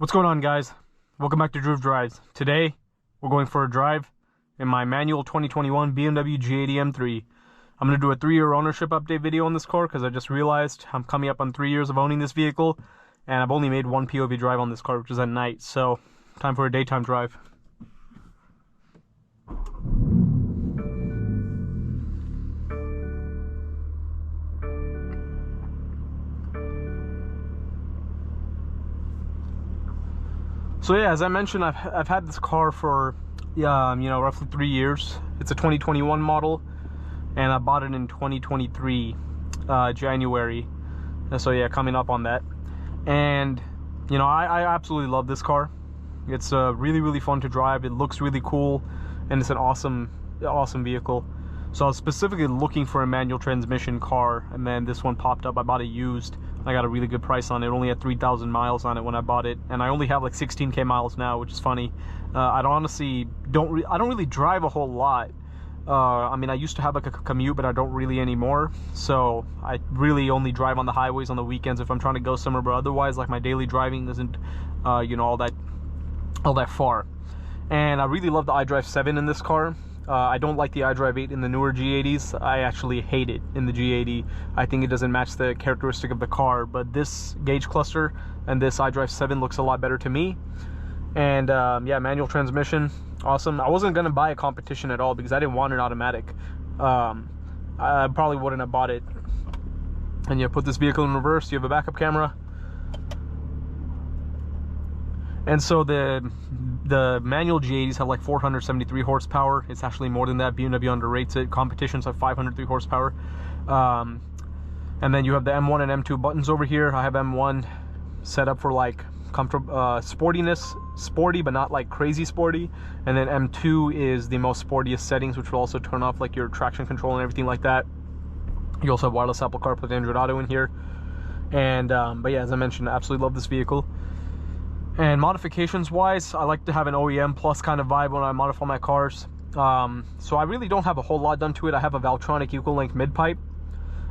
What's going on, guys? Welcome back to Groove Drives. Today we're going for a drive in my manual 2021 BMW G80 M3. I'm going to do a 3-year ownership update video on this car because I just realized I'm coming up on 3 years of owning this vehicle, and I've only made one POV drive on this car, which is at night. So time for a daytime drive. So yeah, as I mentioned, I've had this car for roughly 3 years. It's a 2021 model, and I bought it in 2023 January. And so yeah, coming up on that. And I absolutely love this car. It's really fun to drive. It looks really cool, and it's an awesome vehicle. So I was specifically looking for a manual transmission car, and then this one popped up. I bought it used. I got a really good price on it. It only had 3,000 miles on it when I bought it, and I only have like 16K miles now, which is funny. I don't really drive a whole lot. I mean, I used to have like a commute, but I don't really anymore. So I really only drive on the highways on the weekends if I'm trying to go somewhere. But otherwise, like, my daily driving isn't, all that far. And I really love the iDrive 7 in this car. I don't like the iDrive 8 in the newer G80s. I actually hate it in the G80. I think it doesn't match the characteristic of the car, but this gauge cluster and this iDrive 7 looks a lot better to me. And yeah, manual transmission, awesome. I wasn't gonna buy a competition at all because I didn't want an automatic. I probably wouldn't have bought it. And you put this vehicle in reverse, you have a backup camera. And so the manual G80s have like 473 horsepower. It's actually more than that. BMW underrates it. Competitions have 503 horsepower. And then you have the M1 and M2 buttons over here. I have M1 set up for like comfortable sportiness, sporty but not like crazy sporty. And then M2 is the most sportiest settings, which will also turn off like your traction control and everything like that. You also have wireless Apple CarPlay and Android Auto in here. And but yeah, as I mentioned, I absolutely love this vehicle. And modifications wise, I like to have an OEM plus kind of vibe when I modify my cars. So I really don't have a whole lot done to it. I have a Valtronic equal length mid pipe,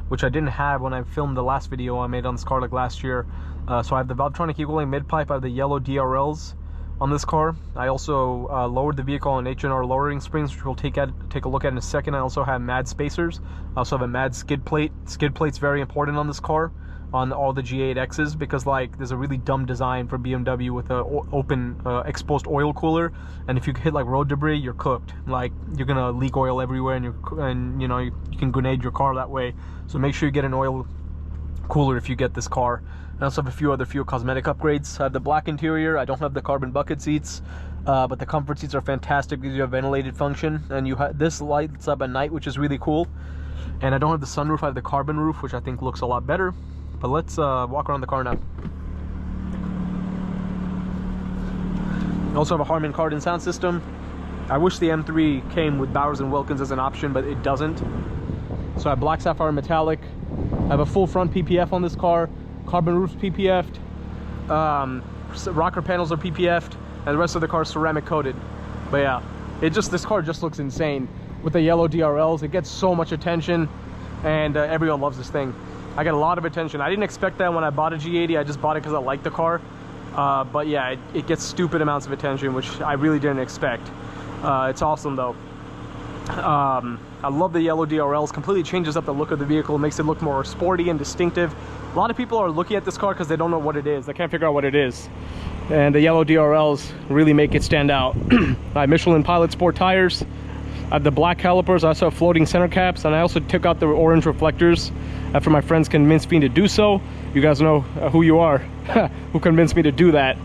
which I didn't have when I filmed the last video I made on this car like last year. So I have the Valtronic equal length mid pipe. I have the yellow DRLs on this car. I also lowered the vehicle on H&R lowering springs, which we'll take a look at in a second. I also have MAD spacers. I also have a MAD skid plate. Skid plate's very important on this car, on all the G8Xs, because like there's a really dumb design for BMW with a open exposed oil cooler, and if you hit like road debris, you're cooked. Like, you're gonna leak oil everywhere, and you can grenade your car that way. So make sure you get an oil cooler if you get this car. I also have a few other cosmetic upgrades. I have the black interior. I don't have the carbon bucket seats, but the comfort seats are fantastic because you have ventilated function, and you have this lights up at night, which is really cool. And I don't have the sunroof. I have the carbon roof, which I think looks a lot better. But let's walk around the car now. I also have a Harman Kardon sound system. I wish the M3 came with Bowers & Wilkins as an option, but it doesn't. So I have black sapphire metallic. I have a full front PPF on this car. Carbon roof's PPF'd. Rocker panels are PPF'd, and the rest of the car is ceramic coated. But yeah, this car just looks insane with the yellow DRLs. It gets so much attention, and everyone loves this thing. I get a lot of attention. I didn't expect that when I bought a G80. I just bought it because I like the car. But yeah, it gets stupid amounts of attention, which I really didn't expect. It's awesome though. I love the yellow DRLs. Completely changes up the look of the vehicle. Makes it look more sporty and distinctive. A lot of people are looking at this car because they don't know what it is. They can't figure out what it is. And the yellow DRLs really make it stand out. I have Michelin Pilot Sport tires. I have the black calipers. I also have floating center caps, and I also took out the orange reflectors after my friends convinced me to do so. You guys know who you are who convinced me to do that,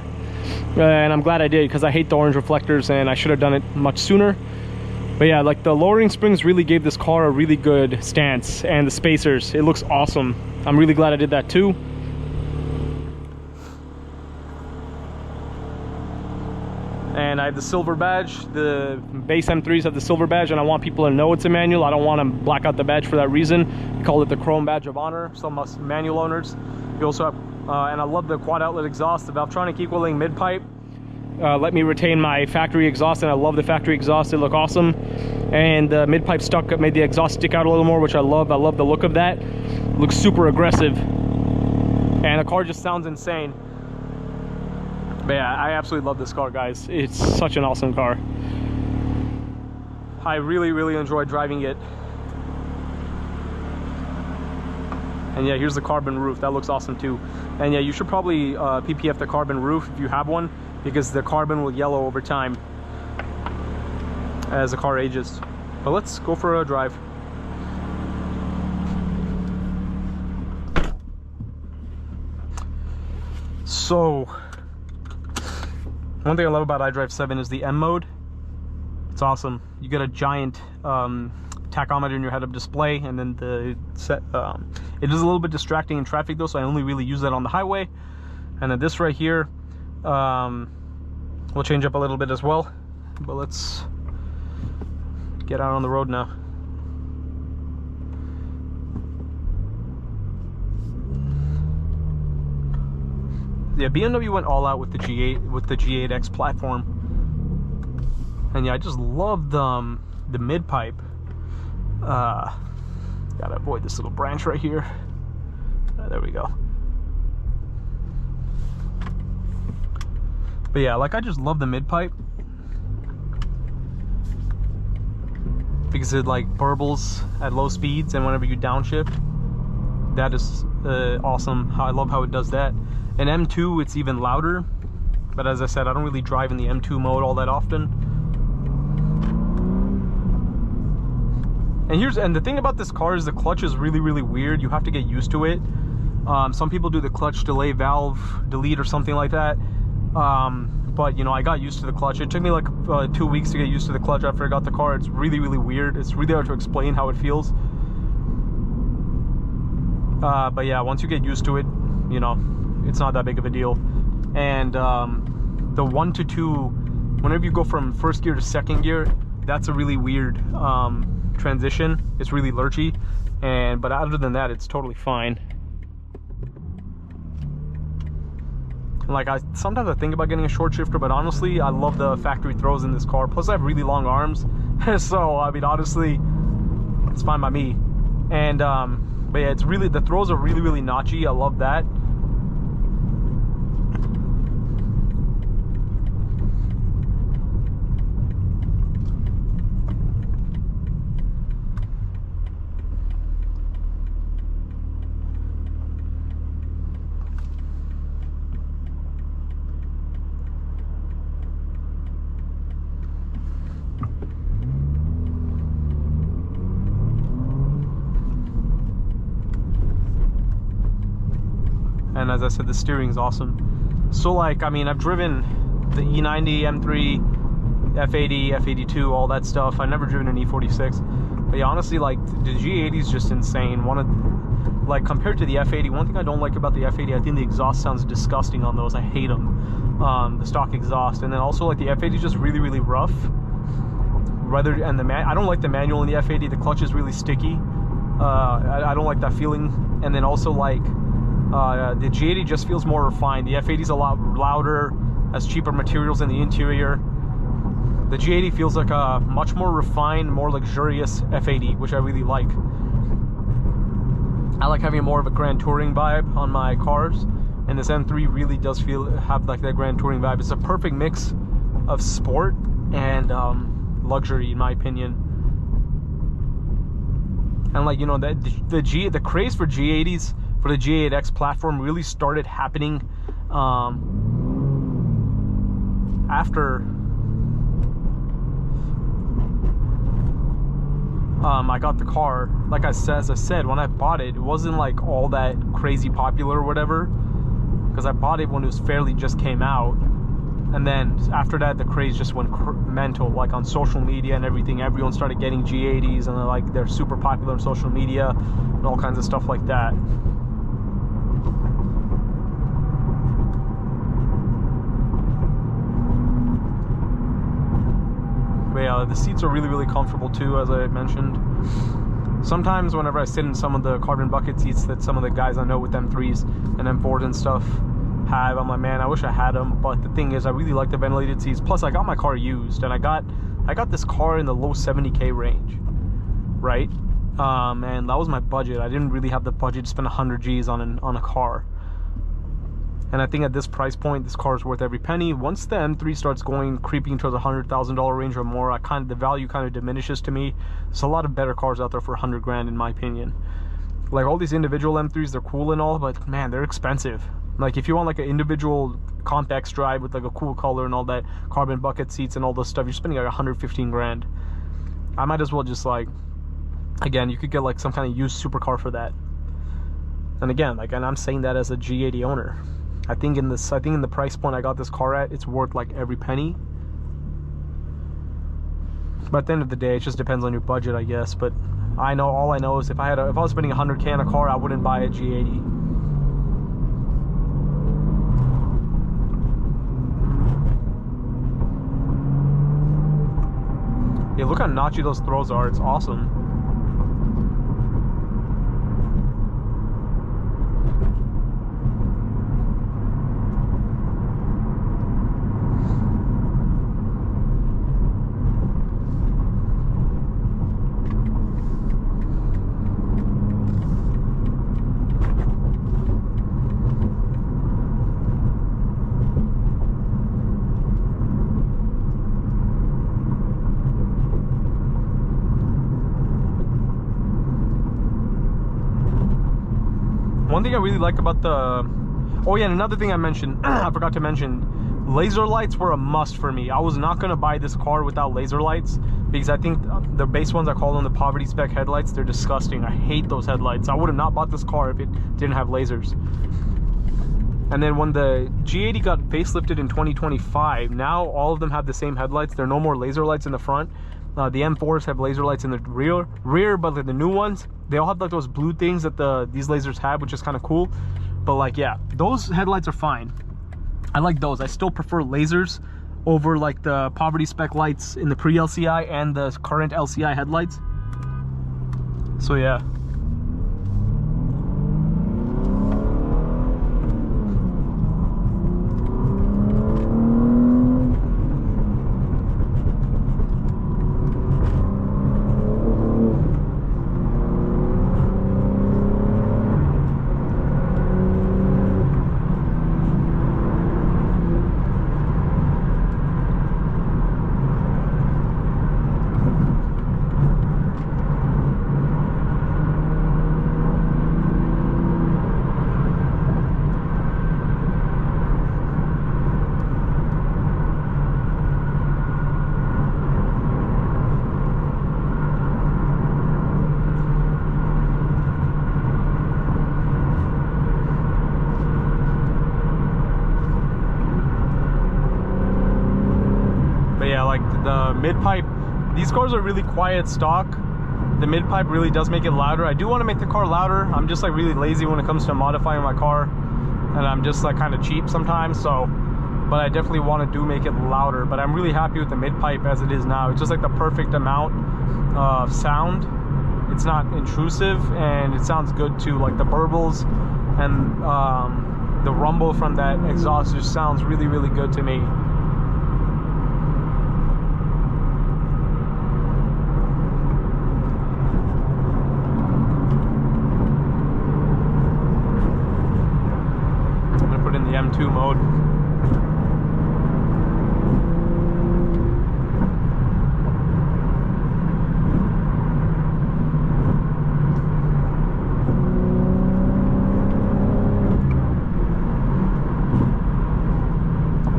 and I'm glad I did, because I hate the orange reflectors and I should have done it much sooner. But yeah, like, the lowering springs really gave this car a really good stance, and the spacers, it looks awesome. I'm really glad I did that too. And I have the silver badge. The base M3s have the silver badge, and I want people to know it's a manual. I don't want to black out the badge for that reason. We call it the chrome badge of honor, some us manual owners. You also have, and I love the quad outlet exhaust, the Valtronic equal length mid pipe. Let me retain my factory exhaust, and I love the factory exhaust. They look awesome. And the mid pipe made the exhaust stick out a little more, which I love. I love the look of that. It looks super aggressive, and the car just sounds insane. But yeah, I absolutely love this car, guys. It's such an awesome car. I really enjoy driving it. And yeah, here's the carbon roof. That looks awesome too. And yeah, you should probably PPF the carbon roof if you have one, because the carbon will yellow over time as the car ages. But let's go for a drive. So, one thing I love about iDrive 7 is the M mode. It's awesome. You get a giant tachometer in your head-up display, and then the set. It is a little bit distracting in traffic though, so I only really use that on the highway. And then this right here will change up a little bit as well. But let's get out on the road now. Yeah, BMW went all out with the G8 G8X platform, and yeah, I just love the mid pipe. Gotta avoid this little branch right here. There we go. But yeah, like, I just love the mid pipe because it like burbles at low speeds, and whenever you downshift, that is awesome. I love how it does that. In M2 it's even louder, but as I said, I don't really drive in the M2 mode all that often. And the thing about this car is the clutch is really weird. You have to get used to it. Some people do the clutch delay valve delete or something like that. But you know, I got used to the clutch. It took me like 2 weeks to get used to the clutch after I got the car. It's really weird. It's really hard to explain how it feels. But yeah, once you get used to it, you know, it's not that big of a deal. And the 1 to 2, whenever you go from first gear to second gear, that's a really weird transition. It's really lurchy, but other than that, it's totally fine. Like, sometimes I think about getting a short shifter, but honestly, I love the factory throws in this car. Plus, I have really long arms, so I mean, honestly, it's fine by me. And but yeah, it's really, the throws are really notchy. I love that. And as I said, the steering is awesome. So like, I mean, I've driven the E90, M3, F80, F82, all that stuff. I've never driven an E46. But yeah, honestly, like, the G80 is just insane. Like, compared to the F80, one thing I don't like about the F80, I think the exhaust sounds disgusting on those. I hate them. The stock exhaust. And then also, like, the F80 is just really rough. I don't like the manual in the F80. The clutch is really sticky. I don't like that feeling. And then also, like, the G80 just feels more refined. The F80 is a lot louder, has cheaper materials in the interior. The G80 feels like a much more refined, more luxurious F80, which I really like. I like having more of a Grand Touring vibe on my cars, and this M3 really does have like that Grand Touring vibe. It's a perfect mix of sport and luxury, in my opinion. And like, you know, the craze for G80s, for the G8X platform, really started happening after I got the car. Like as I said, when I bought it, it wasn't like all that crazy popular or whatever, because I bought it when it was fairly just came out. And then after that, the craze just went mental, like on social media and everything. Everyone started getting G80s, and they're super popular on social media and all kinds of stuff like that. But yeah, the seats are really comfortable too, as I mentioned. Sometimes whenever I sit in some of the carbon bucket seats that some of the guys I know with M3s and M4s and stuff have, I'm like, man, I wish I had them. But the thing is, I really like the ventilated seats. Plus, I got my car used, and I got this car in the low 70K range, right? And that was my budget. I didn't really have the budget to spend 100 G's on a car. And I think at this price point, this car is worth every penny. Once the M3 starts creeping towards the $100,000 range or more, the value kind of diminishes to me. There's a lot of better cars out there for 100 grand, in my opinion. Like all these individual M3s, they're cool and all, but man, they're expensive. Like if you want like an individual compact drive with like a cool color and all that, carbon bucket seats and all this stuff, you're spending like 115 grand. I might as well just like, again, you could get like some kind of used supercar for that. And again, like, and I'm saying that as a G80 owner. I think in the price point I got this car at, it's worth like every penny. But at the end of the day, it just depends on your budget, I guess. But all I know is if I was spending 100K on a car, I wouldn't buy a G80. Yeah, look how notchy those throws are. It's awesome. One thing I really like about oh yeah, and another thing I mentioned, I forgot to mention, laser lights were a must for me. I was not gonna buy this car without laser lights because I think the base ones, I call them the poverty spec headlights, they're disgusting. I hate those headlights. I would have not bought this car if it didn't have lasers. And then when the G80 got facelifted in 2025, now all of them have the same headlights. There are no more laser lights in the front. The M4s have laser lights in the rear, but like the new ones, they all have like those blue things that these lasers have, which is kind of cool. But like, yeah, those headlights are fine. I like those. I still prefer lasers over like the poverty spec lights in the pre-LCI and the current LCI headlights. So yeah. The mid-pipe, these cars are really quiet stock. The mid-pipe really does make it louder. I do want to make the car louder. I'm just like really lazy when it comes to modifying my car, and I'm just like kind of cheap sometimes, so, but I definitely want to make it louder. But I'm really happy with the mid-pipe as it is now. It's just like the perfect amount of sound. It's not intrusive and it sounds good too. Like the burbles and the rumble from that exhaust just sounds really, really good to me. M2 mode.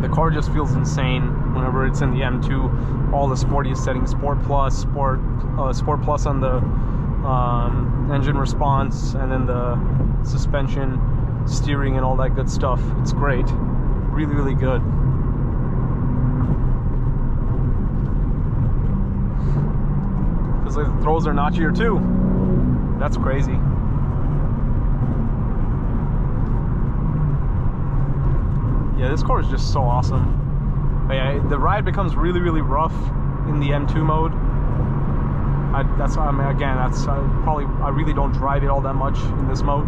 The car just feels insane whenever it's in the M2. All the sportiest settings, Sport Plus, Sport Plus on the engine response, and then the suspension, steering, and all that good stuff. It's great. Really, really good. Because like, the throws are notchier too. That's crazy. Yeah, this car is just so awesome. But yeah, the ride becomes really, really rough in the M2 mode. I really don't drive it all that much in this mode.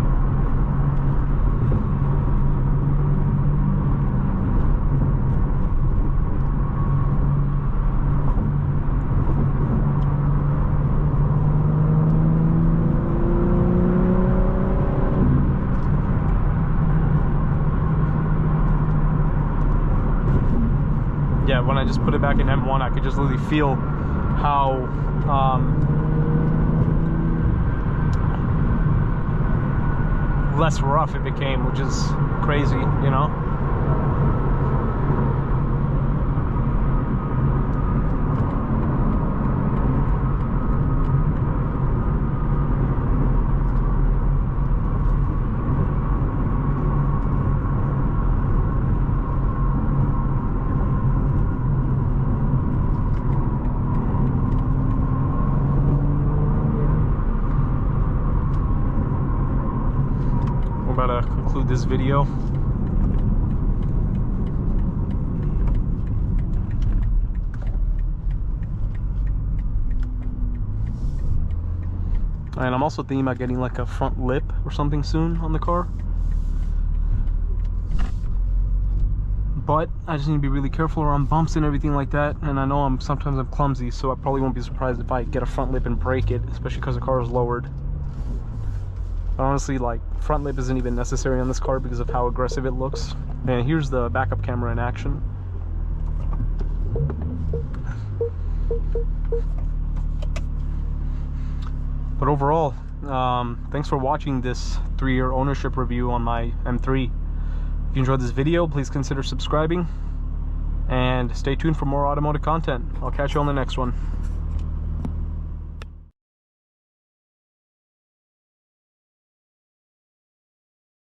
yeah, when I just put it back in M1, I could just literally feel how less rough it became, which is crazy, you know. About to conclude this video. And I'm also thinking about getting like a front lip or something soon on the car. But I just need to be really careful around bumps and everything like that. And I know sometimes I'm clumsy, so I probably won't be surprised if I get a front lip and break it, especially because the car is lowered. But honestly, like, front lip isn't even necessary on this car because of how aggressive it looks. And here's the backup camera in action. But overall, thanks for watching this 3-year ownership review on my M3. If you enjoyed this video, please consider subscribing and stay tuned for more automotive content. I'll catch you on the next one.